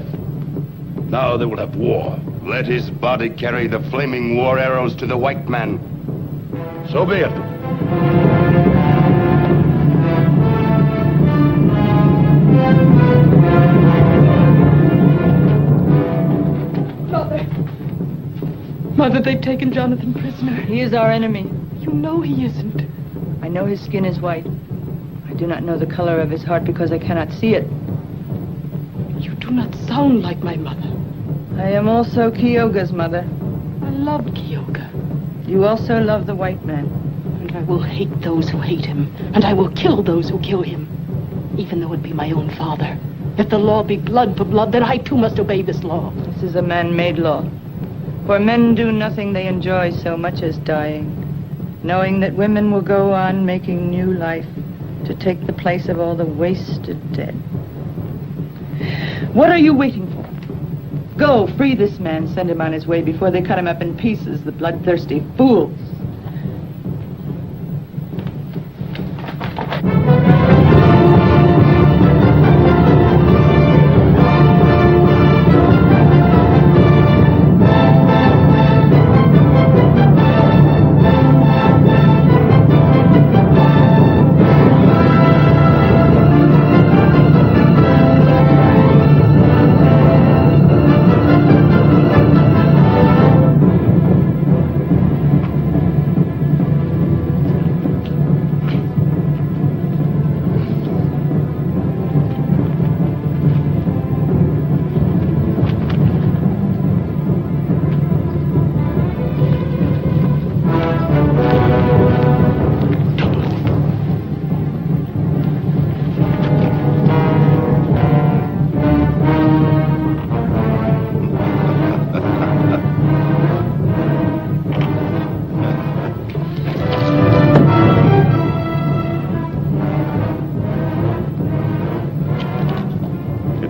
Now they will have war. Let his body carry the flaming war arrows to the white man. So be it. Mother, they've taken Jonathan prisoner. He is our enemy. You know he isn't. I know his skin is white. I do not know the color of his heart because I cannot see it. You do not sound like my mother. I am also Kyoga's mother. I loved Kyoga. You also love the white man. And I will hate those who hate him. And I will kill those who kill him. Even though it be my own father. If the law be blood for blood, then I too must obey this law. This is a man-made law. For men do nothing they enjoy so much as dying, knowing that women will go on making new life to take the place of all the wasted dead. What are you waiting for? Go, free this man, send him on his way before they cut him up in pieces, the bloodthirsty fools.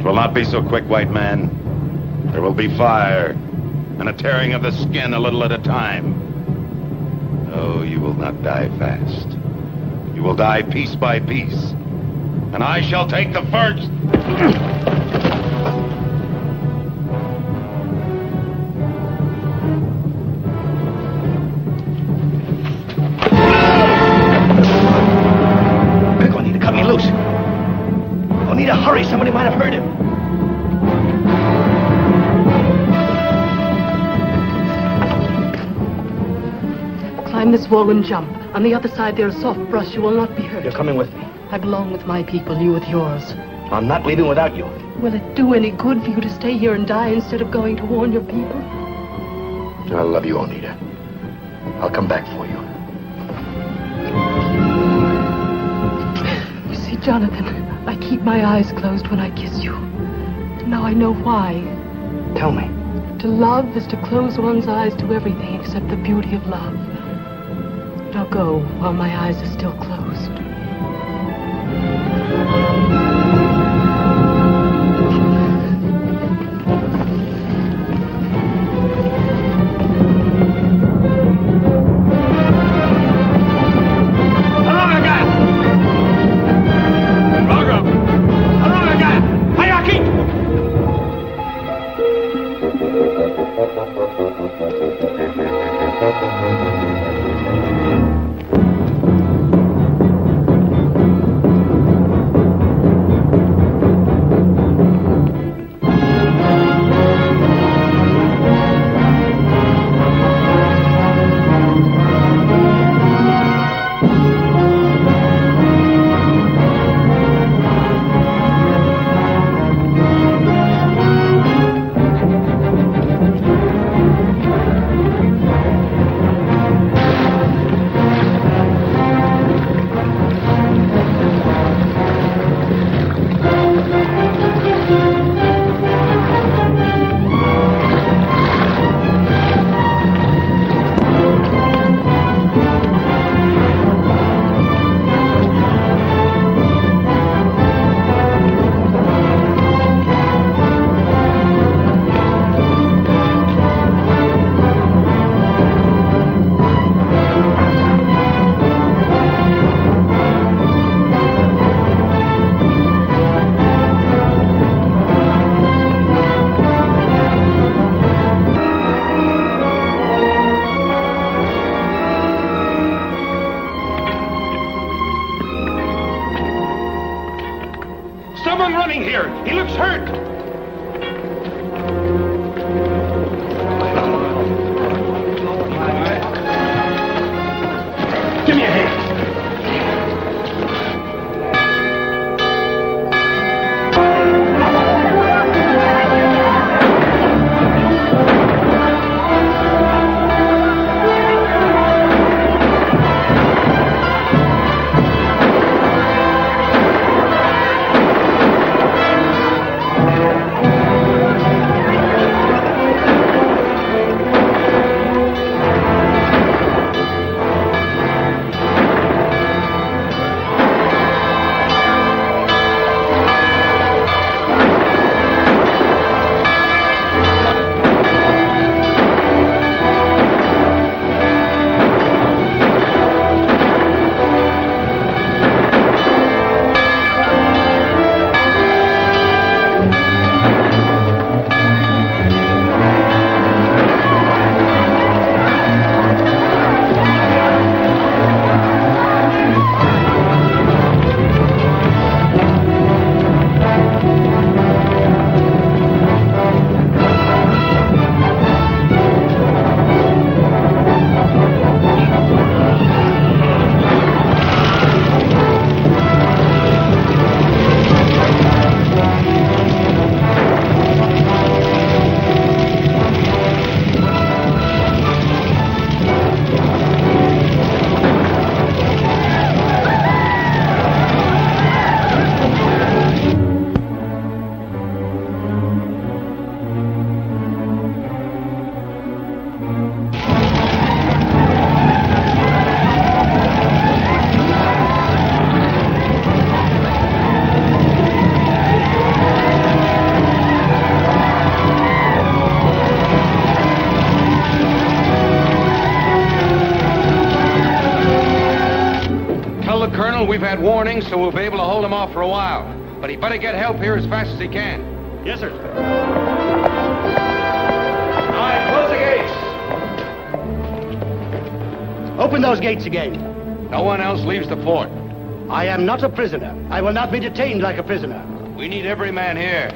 It will not be so quick, white man. There will be fire, and a tearing of the skin a little at a time. No, you will not die fast. You will die piece by piece. And I shall take the first. Quick, Juanita, cut me loose. Juanita, hurry, somebody might have heard him. Climb this wall and jump. On the other side, there's soft brush. You will not be hurt. You're coming with me. I belong with my people, you with yours. I'm not leaving without you. Will it do any good for you to stay here and die instead of going to warn your people? I love you, Oneida. I'll come back for you. You see, Jonathan, I keep my eyes closed when I kiss you. Now I know why. Tell me. To love is to close one's eyes to everything except the beauty of love. Now go while my eyes are still closed. Someone running here. He looks hurt. Give me a hand. warning, so we'll be able to hold him off for a while. But he better get help here as fast as he can. Yes, sir. All right, close the gates. Open those gates again. No one else leaves the fort. I am not a prisoner. I will not be detained like a prisoner. We need every man here.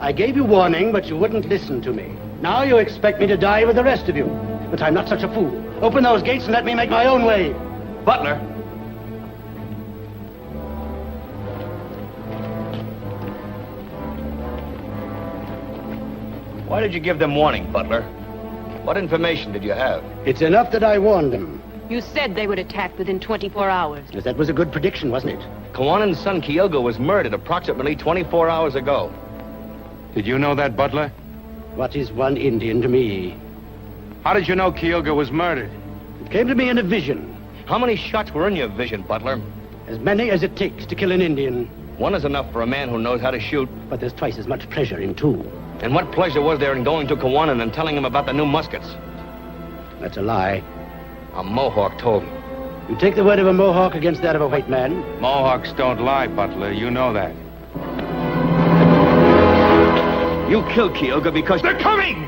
I gave you warning, but you wouldn't listen to me. Now you expect me to die with the rest of you. But I'm not such a fool. Open those gates and let me make my own way. Butler. Why did you give them warning, Butler? What information did you have? It's enough that I warned them. You said they would attack within 24 hours. Yes, that was a good prediction, wasn't it? Kawanan's son, Kyogo, was murdered approximately 24 hours ago. Did you know that, Butler? What is one Indian to me? How did you know Kyogo was murdered? It came to me in a vision. How many shots were in your vision, Butler? As many as it takes to kill an Indian. One is enough for a man who knows how to shoot. But there's twice as much pleasure in two. And what pleasure was there in going to Kawanan and telling him about the new muskets? That's a lie. A Mohawk told me. You take the word of a Mohawk against that of a white man? Mohawks don't lie, Butler. You know that. You killed Kyogo because... They're coming!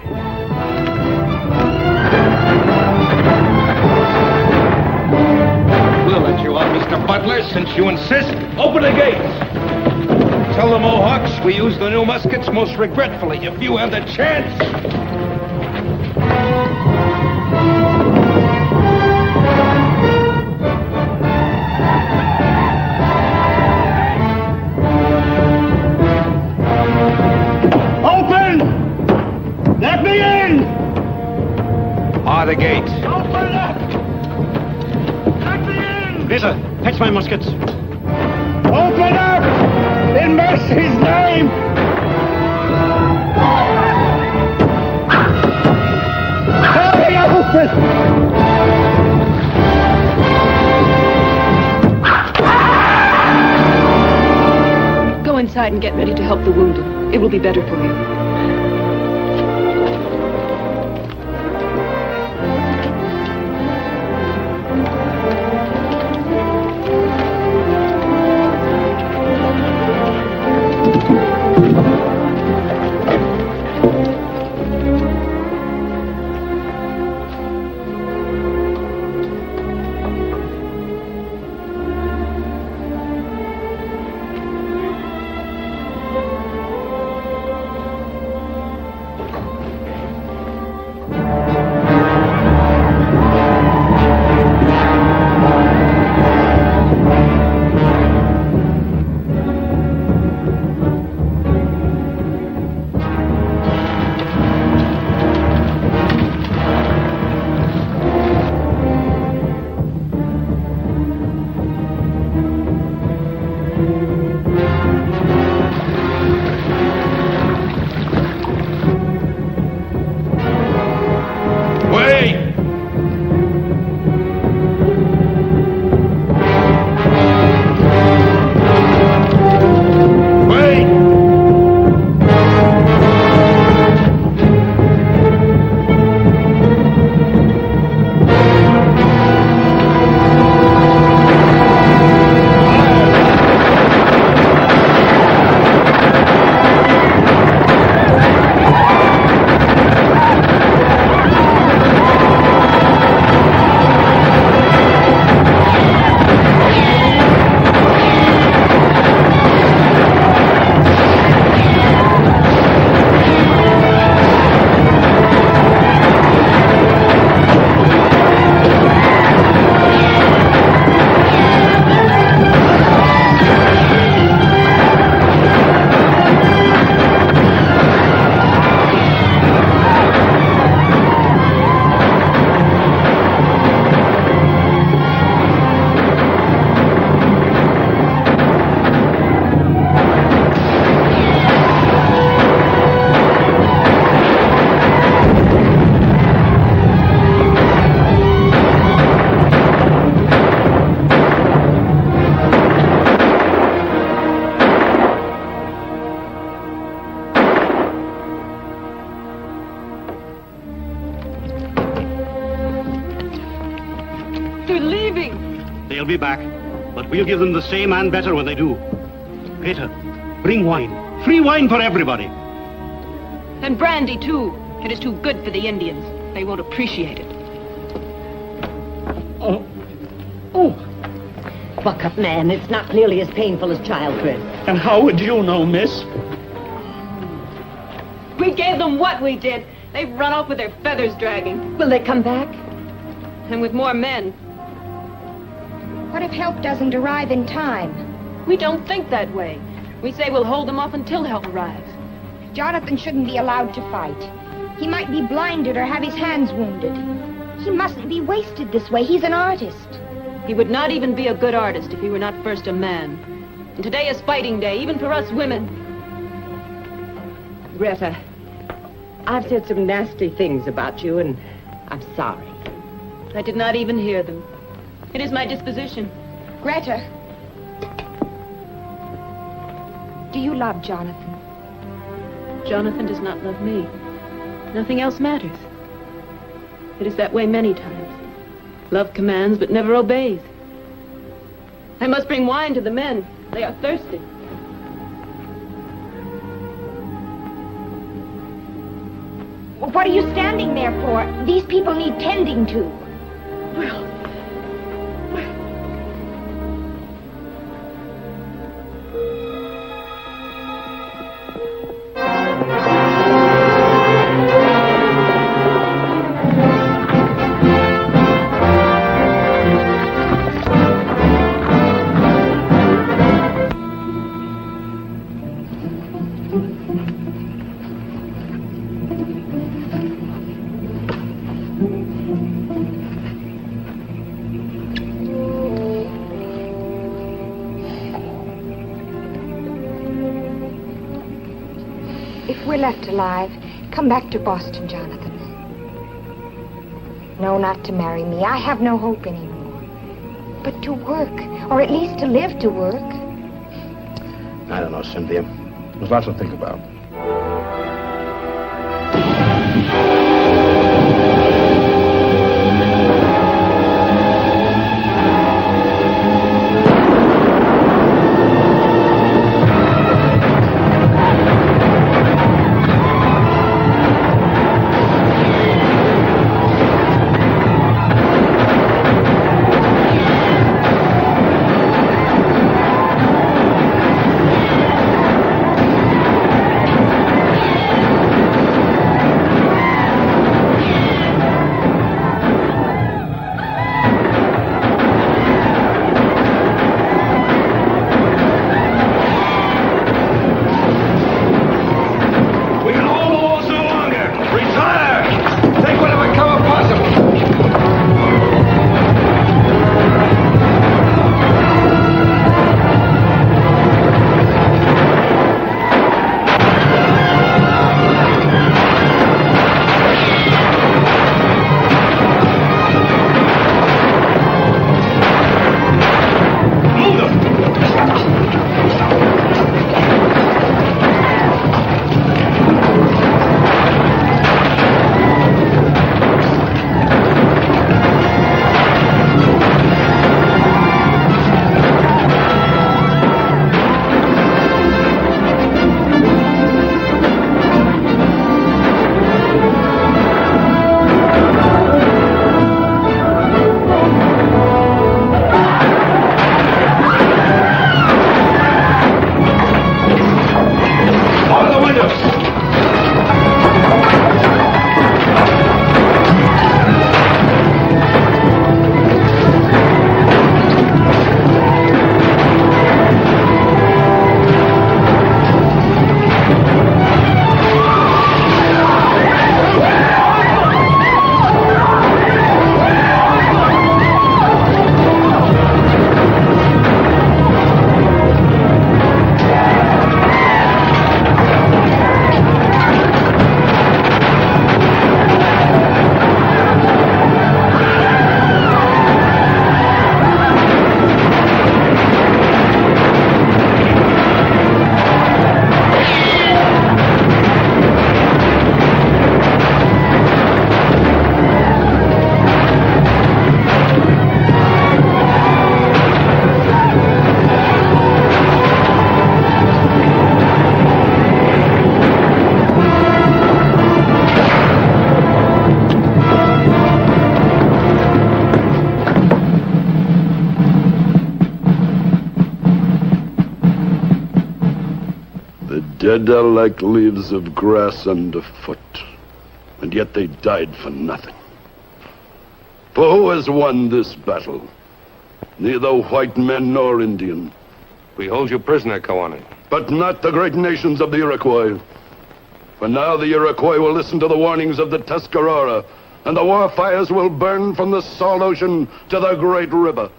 We'll let you out, Mr. Butler, since you insist. Open the gates! Tell the Mohawks we use the new muskets most regretfully if you have the chance. Open! Let me in! Are the gates. Open up! Let me in! Lisa, fetch my muskets. Open up! In mercy's name! Hurry, open! Go inside and get ready to help the wounded. It will be better for you. They'll be back. But we'll give them the same and better when they do. Greta, bring wine. Free wine for everybody. And brandy, too. It is too good for the Indians. They won't appreciate it. Oh. Buck up, man. It's not nearly as painful as childbirth. And how would you know, miss? We gave them what we did. They've run off with their feathers dragging. Will they come back? And with more men. What if help doesn't arrive in time? We don't think that way. We say we'll hold them off until help arrives. Jonathan shouldn't be allowed to fight. He might be blinded or have his hands wounded. He mustn't be wasted this way. He's an artist. He would not even be a good artist if he were not first a man. And today is fighting day, even for us women. Greta, I've said some nasty things about you, and I'm sorry. I did not even hear them. It is my disposition. Greta, do you love Jonathan? Jonathan does not love me. Nothing else matters. It is that way many times. Love commands, but never obeys. I must bring wine to the men. They are thirsty. What are you standing there for? These people need tending to. Well... If we're left alive, come back to Boston, Jonathan. No, not to marry me. I have no hope anymore. But to work, or at least to live to work. I don't know, Cynthia. There's lots to think about. Dead are like leaves of grass underfoot, and yet they died for nothing. For who has won this battle? Neither white men nor Indian. We hold you prisoner, Kawanin. But not the great nations of the Iroquois. For now the Iroquois will listen to the warnings of the Tuscarora, and the war fires will burn from the salt ocean to the great river.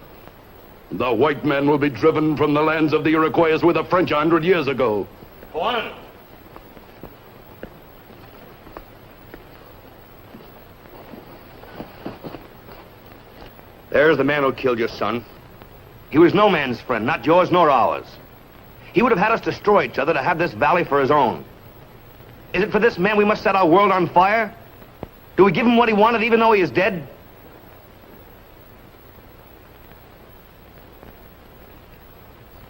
The white men will be driven from the lands of the Iroquois as with the French 100 years ago. Kawanin! There's the man who killed your son. He was no man's friend, not yours nor ours. He would have had us destroy each other to have this valley for his own. Is it for this man we must set our world on fire? Do we give him what he wanted even though he is dead?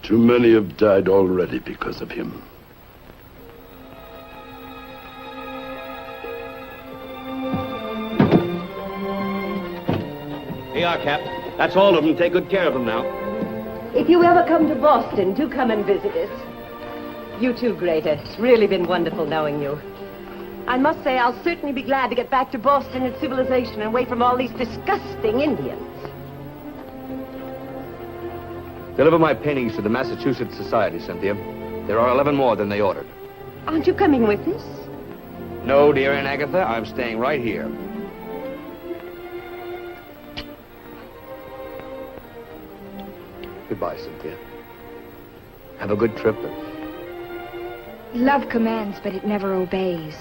Too many have died already because of him. Here you are, Cap. That's all of them. Take good care of them now. If you ever come to Boston, do come and visit us. You too, Greta. It's really been wonderful knowing you. I must say, I'll certainly be glad to get back to Boston and civilization and away from all these disgusting Indians. Deliver my paintings to the Massachusetts Society, Cynthia. There are 11 more than they ordered. Aren't you coming with us? No, dear Aunt Agatha, I'm staying right here. Goodbye, Cynthia. Have a good trip. Love commands, but it never obeys.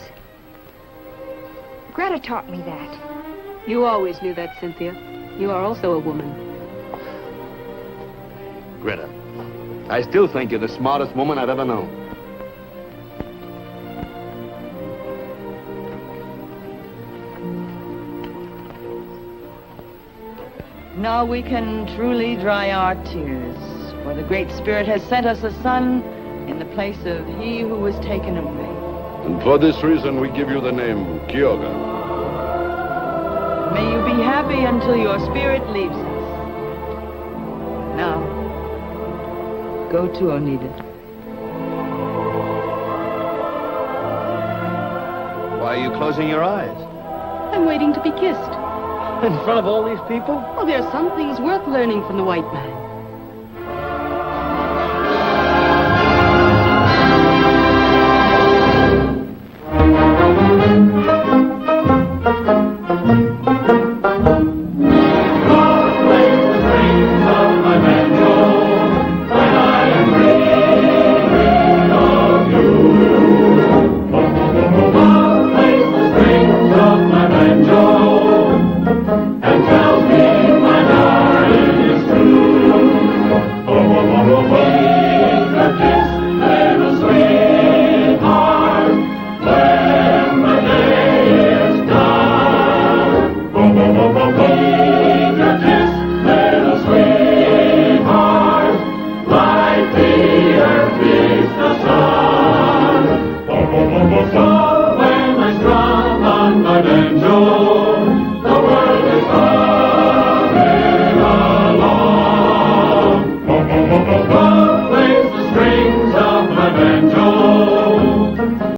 Greta taught me that. You always knew that, Cynthia. You are also a woman. Greta, I still think you're the smartest woman I've ever known. Now we can truly dry our tears, for the Great Spirit has sent us a son in the place of he who was taken away. And for this reason we give you the name Kyoga. May you be happy until your spirit leaves us. Now, go to Oneida. Why are you closing your eyes? I'm waiting to be kissed. In front of all these people? Well, there are some things worth learning from the white man.